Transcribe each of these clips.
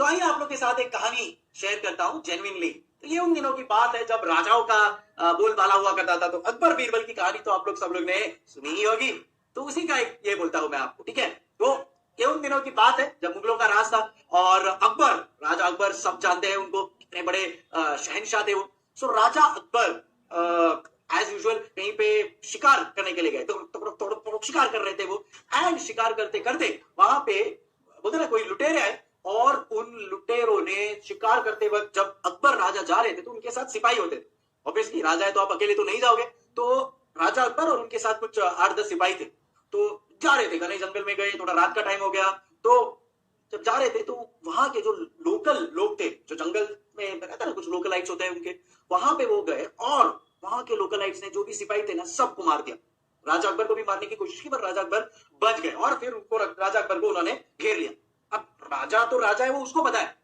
तो आइए आप लोग के साथ एक कहानी शेयर करता हूं जेन्युइनली। तो ये उन दिनों की बात है जब राजाओं का बोलबाला हुआ करता था। तो अकबर बीरबल की कहानी तो आप लोग सब लोग ने सुनी ही होगी। तो उसी का एक ये बोलता हूं मैं आपको, ठीक है। तो ये उन दिनों की बात है जब मुगलों का राज था और अकबर, राजा अकबर सब जानते हैं उनको, कितने बड़े शहनशाह थे वो। सो राजा अकबर एज यूजुअल कहीं पे शिकार करने के लिए गए। तो शिकार कर रहे थे वो। एंड शिकार करते करते वहां पे बोलते ना कोई लुटेरे आए और उन लुटेरों ने शिकार करते वक्त जब अकबर राजा जा रहे थे तो उनके साथ सिपाही होते थे। ऑब्वियसली राजा है तो आप अकेले तो नहीं जाओगे। तो राजा अकबर और उनके साथ कुछ 8-10 सिपाही थे। तो जा रहे थे, घने जंगल में गए, थोड़ा रात का टाइम हो गया। तो जब जा रहे थे तो वहां के जो लोकल लोग थे, जो जंगल में रहता ना कुछ लोकलाइट्स होते हैं उनके, वहां पे वो गए और वहां के लोकलाइट्स ने जो भी सिपाही थे ना सबको मार दिया। राजा अकबर को भी मारने की कोशिश की पर राजा अकबर बच गए और फिर उनको राजा अकबर को उन्होंने घेर लिया। अब राजा तो राजा है, वो उसको पता है।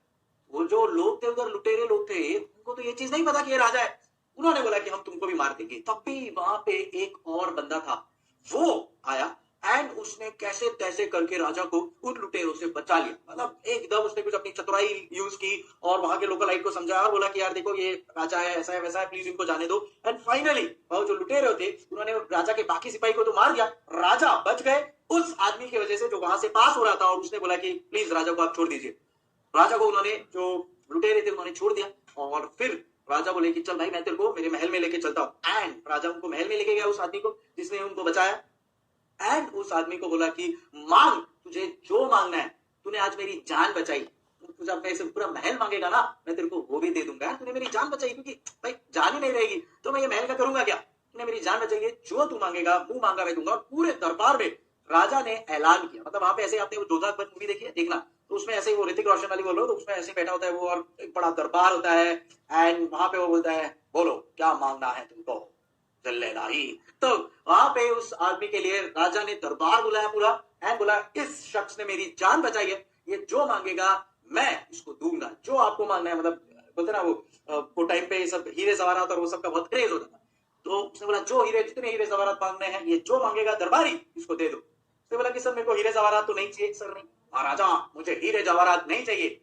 वो जो लोग थे उधर लुटेरे लोग थे उनको तो ये चीज नहीं पता कि ये राजा है। उन्होंने बोला कि हम तुमको भी मार देंगे। तब भी वहां पे एक और बंदा था, वो आया एंड उसने कैसे तैसे करके राजा को उन लुटेरों से बचा लिया। मतलब एकदम उसने कुछ अपनी चतुराई यूज की और वहां के लोकलाइट को समझाया और बोला कि यार देखो ये राजा है, ऐसा है वैसा है, प्लीज इनको जाने दो। एंड फाइनली वो जो लुटेरे थे उन्होंने राजा के बाकी सिपाही को तो मार दिया, राजा बच गए उस आदमी की वजह से जो वहां से पास हो रहा था। और उसने बोला कि प्लीज राजा को आप छोड़ दीजिए। राजा को उन्होंने, जो लुटेरे थे उन्होंने छोड़ दिया। और फिर राजा बोले कि चल भाई मैं तेरे को मेरे महल में लेके चलता हूँ। एंड राजा उनको महल में लेके गया, उस आदमी को जिसने उनको बचाया। एंड उस आदमी को बोला कि मांग, तुझे जो मांगना है, तूने आज मेरी जान बचाई, तुझे अपने से पूरा महल मांगेगा ना मैं तेरे को वो भी दे दूंगा। तूने मेरी जान बचाई, क्योंकि भाई जान ही नहीं रहेगी तो मैं ये महल का करूंगा क्या। तूने मेरी जान बचाई है, जो तू मांगेगा मुंह मांगा मैं दूंगा। और पूरे दरबार में राजा ने ऐलान किया। मतलब वहां पे ऐसे आपने वो जोधा अकबर मूवी देखी है, देखना, तो उसमें ऐसे ही वो ऋतिक रोशन वाली बोलो तो उसमें ऐसे बैठा होता है वो और एक बड़ा दरबार होता है। एंड वहां पे वो बोलता है बोलो क्या मांगना है तुमको जल्लेदारी। तो वहां पे उस आदमी के लिए राजा ने दरबार बुलाया पूरा एंड बोला इस शख्स ने मेरी जान बचाई है, ये जो मांगेगा मैं इसको दूंगा, जो आपको मांगना है। मतलब बोलते ना वो टाइम पे सब हीरे जवाहरात और वो सब का बहुत क्रेज होता था। तो उसने बोला जो हीरे, जितने हीरे जवाहरात मांगने हैं, ये जो मांगेगा दरबारी इसको दे दो। उसने बोला कि सर मेरे को हीरे जवाहरात तो नहीं चाहिए। सर नहीं महाराजा, मुझे हीरे जवाहरात नहीं चाहिए।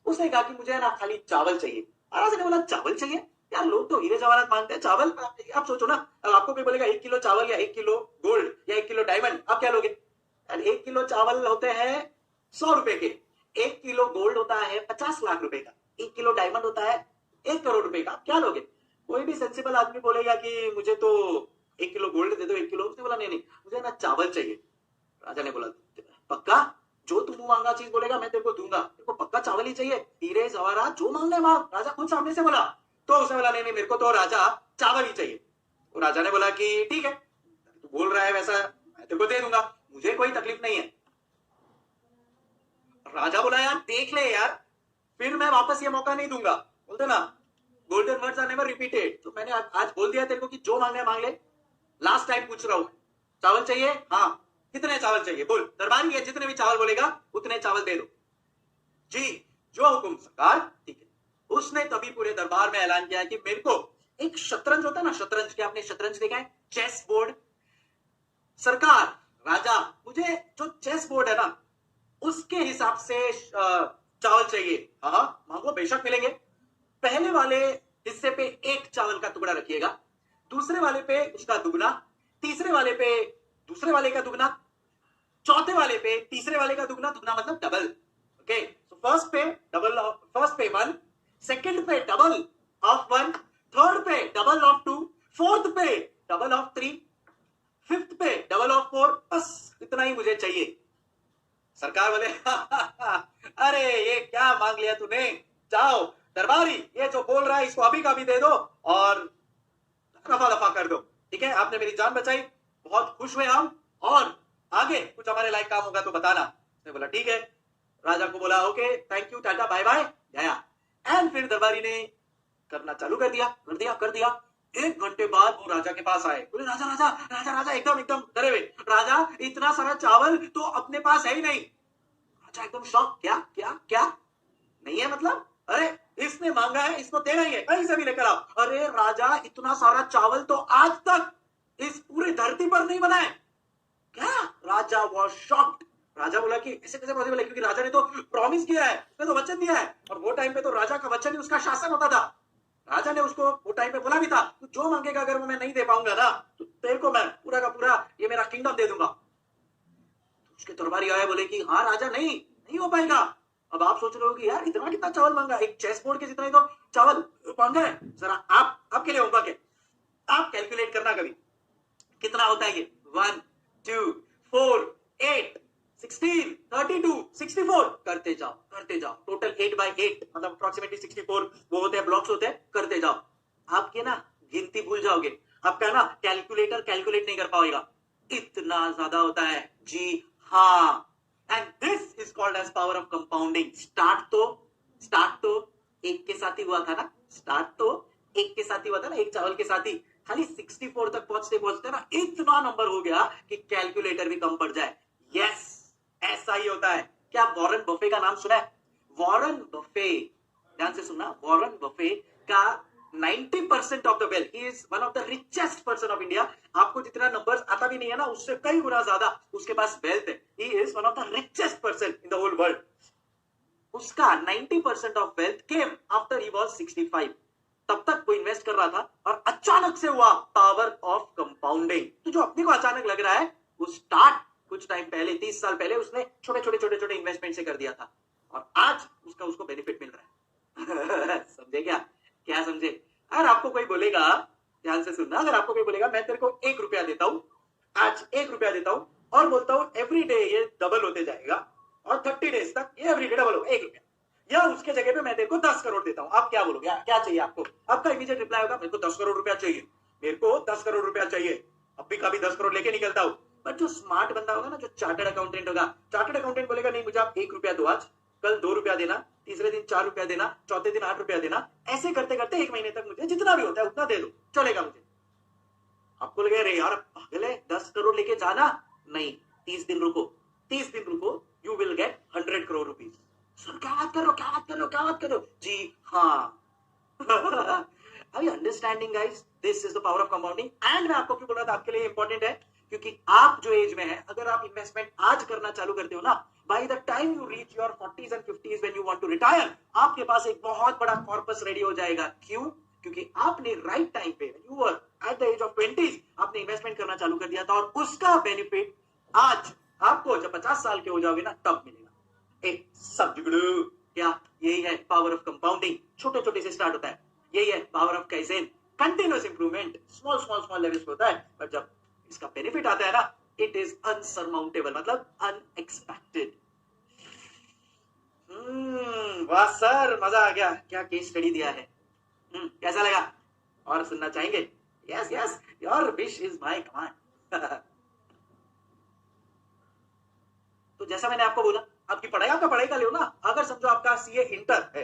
उसने कहा कि मुझे ना खाली चावल चाहिए। महाराजा ने बोला चावल चाहिए? यार लोग तो हीरे जवाहरात मांगते हैं, चावल आप सोचो ना, आपको कोई बोलेगा 1 किलो चावल या 1 किलो गोल्ड या 1 किलो डायमंड, आप क्या लोगे? यार 1 किलो चावल होते हैं 100 रुपए के, 1 किलो गोल्ड होता है 50 लाख रुपए का, 1 किलो डायमंड होता है 1 करोड़ रुपए का, क्या लोगे? कोई भी सेंसिबल आदमी बोलेगा कि मुझे तो 1 किलो गोल्ड दे दो 1 किलो। उसने बोला नहीं नहीं मुझे ना चावल चाहिए। राजा ने बोला पक्का? जो तू मांगा चीज बोलेगा मैं तेरे को दूंगा, तेरे को पक्का चावल ही चाहिए, हीरे जवाहरात जो मांगने मांग। राजा खुद सामने से बोला। तो उसने बोला नहीं नहीं मेरे को तो राजा चावल ही चाहिए। तो राजा ने बोला कि ठीक है तू बोल रहा है वैसा मैं तेरे को दे दूंगा, मुझे कोई तकलीफ नहीं है। राजा बोला यार देख ले यार, फिर मैं वापस ये मौका नहीं दूंगा। बोलते ना golden words are never repeated. तो मैंने आज बोल दिया तेरे को कि जो मांगने मांग ले। लास्ट टाइम पूछ रहा हूं, चावल चाहिए? हाँ। कितने चावल चाहिए बोल, दरबारी है जितने भी चावल बोलेगा उतने चावल दे दो। जी जो हुकुम सरकार। ठीक है। उसने तभी पूरे दरबार में ऐलान किया कि मेरे को एक शतरंज होता है ना, शतरंज, क्या आपने शतरंज देखा है? Chess board. सरकार राजा मुझे जो चेस बोर्ड है ना उसके हिसाब से चावल चाहिए। हाँ मांगो बेशक मिलेंगे। पहले वाले हिस्से पे 1 चावल का टुकड़ा रखिएगा, दूसरे वाले पे उसका दुगना, तीसरे वाले पे दूसरे वाले का दुगना, चौथे वाले पे तीसरे वाले का दुगना। दुगना मतलब डबल। ओके, सो फर्स्ट पे डबल, फर्स्ट पे 1, सेकंड पे डबल ऑफ 1, थर्ड पे डबल ऑफ 2, फोर्थ पे डबल ऑफ 3, फिफ्थ पे डबल ऑफ 4। बस इतना ही मुझे चाहिए। सरकार बोले अरे ये क्या मांग लिया तूने, जाओ दरबारी ये जो बोल रहा है इसको अभी का भी दे दो और रफा दफा कर दो। ठीक है, आपने मेरी जान बचाई, बहुत खुश हुए हम, और आगे कुछ हमारे लायक काम होगा तो बताना। उसने बोला ठीक है। राजा को बोला okay thank you tata bye bye, गया। एंड फिर दरबारी ने करना चालू कर दिया। 1 घंटे बाद वो राजा के पास आए। बोले राजा राजा राजा राजा, एकदम डरे हुए। राजा इतना सारा चावल तो अपने पास है ही नहीं। राजा एकदम शॉक, क्या क्या क्या नहीं है मतलब? अरे इसने मांगा है इसको देना ही है, कहीं से भी लेकर आओ। अरे राजा इतना सारा चावल तो आज तक इस पूरी धरती पर नहीं बना है क्या? राजा वॉज शॉक्ड। राजा बोला कि ऐसे कैसे पॉसिबल है, क्योंकि राजा ने तो प्रॉमिस किया है, उसने तो वचन दिया है, और वो टाइम पे तो राजा का वचन ही उसका शासन होता था। राजा ने उसको वो टाइम पे बोला भी था, तू जो मांगेगा अगर वो मैं नहीं दे पाऊंगा ना, तो तेरे को मैं पूरा का पूरा ये मेरा किंगडम दे दूंगा। उसके दरबारी आए, बोले कि हाँ राजा, नहीं नहीं हो पाएगा। अब आप सोच रहे हो कि यार इतना कितना चावल मांगा, एक चेस बोर्ड के जितना ही तो चावल मांगा है। जरा आप आपके लिए होगा क्या, आप कैलकुलेट करना कभी कितना होता है ये। 1 2 4 8 16 32 64 करते जाओ टोटल 8 by 8 मतलब अप्रोक्सीमेटली 64 वो होते हैं ब्लॉक्स होते हैं, करते जाओ। आपके ना गिनती भूल जाओगे, आपका ना कैलकुलेटर कैलकुलेट नहीं कर पाएगा, इतना ज्यादा होता है जी। हाँ, and this is called as power of compounding. Start तो एक के साथ ही हुआ था ना, स्टार्ट तो एक के साथ ही हुआ था ना, एक चावल के साथ ही। खाली 64 तक पहुंचते पहुंचते ना इतना नंबर हो गया कि कैलकुलेटर भी कम पड़ जाए। यस, ऐसा ही होता है। क्या वॉरेन बफे का नाम सुना है? वॉरेन बफे, ध्यान से सुनना, वॉरेन बफे का 90% of the wealth, he is one of the richest person of India. आपको जितना नंबर्स आता भी नहीं है ना, उससे कई गुना ज्यादा उसके पास वेल्थ है। He is one of the richest person in the whole world. उसका 90% of wealth came after he was 65। तब तक वो इन्वेस्ट कर रहा था और अचानक से हुआ पावर ऑफ कंपाउंडिंग। तो जो अपने को अचानक लग रहा है, वो स्टार्ट कुछ टाइम पहले, 30 साल पहले उसने छोटे छोटे इन्वेस्टमेंट से कर दिया था, और आज उसको बेनिफिट मिल रहा है। समझे क्या? क्या समझे? अगर आपको कोई बोलेगा, ध्यान से सुनना, अगर आपको कोई बोलेगा मैं तेरे को 1 रुपया देता हूं, आज 1 रुपया देता हूं, और बोलता हूं एवरी डे ये डबल होते जाएगा, और 30 डेज तक ये एवरी डे डबल होगा 1 रुपया, या उसके जगह पे मैं तेरे को 10 करोड़ देता हूं, आप क्या बोलोगे? क्या चाहिए आपको? आपका इमीडिएट रिप्लाई होगा, मेरे को 10 करोड़ रुपया चाहिए, मेरे को 10 करोड़ रुपया चाहिए। अभी कभी 10 करोड़ लेके निकलता हूं। पर जो स्मार्ट बंदा होगा ना, जो चार्टर्ड अकाउंटेंट होगा, चार्टर्ड अकाउंटेंट बोलेगा नहीं मुझे आप 1 रुपया दो, आज कल 2 रुपया देना, तीसरे दिन 4 रुपया देना, चौथे दिन 8 रुपया देना, ऐसे करते करते 1 महीने तक मुझे जितना भी होता है उतना दे दो, चलेगा मुझे। आपको लगे अरे यार पागल है, 10 करोड़ लेके जाना, नहीं, 30 दिन रुको, 30 दिन रुको, you will get 100 crore rupees. Sir क्या बात कर रहे हो? जी हाँ। Are you understanding guys? This is the power of compounding। and मैं आपको क्यों बोल रहा था आपके लिए इंपॉर्टेंट है, क्योंकि आप जो एज में है, अगर आप इन्वेस्टमेंट आज करना चालू करते हो ना, by the time you reach your 40s and 50s when you want to retire, आपके पास एक बहुत बड़ा कॉर्पस रेडी हो जाएगा। क्यों? क्योंकि आपने राइट टाइम पे, when you were at the age of 20s, आपने इन्वेस्टमेंट करना चालू कर दिया था, और उसका बेनिफिट आज आपको जब 50 साल के हो जाओगे ना, तब मिलेगा। सब जुगड़ू क्या? यही है पावर ऑफ कंपाउंडिंग। छोटे छोटे से स्टार्ट होता है, यही है power of Kaisen, continuous improvement, small levels पे होता है, पर जब इसका बेनिफिट आता है ना, इट इज अनसरमाउंटेबल, मतलब अनएक्सपेक्टेड। वाह सर, मजा आ गया, क्या केस स्टडी दिया है। कैसा लगा? और सुनना चाहेंगे? Yes yes, your wish is my command. तो जैसा मैंने आपको बोला, आपकी पढ़ाई, आपका पढ़ाई का ले ना, अगर समझो आपका सीए इंटर है,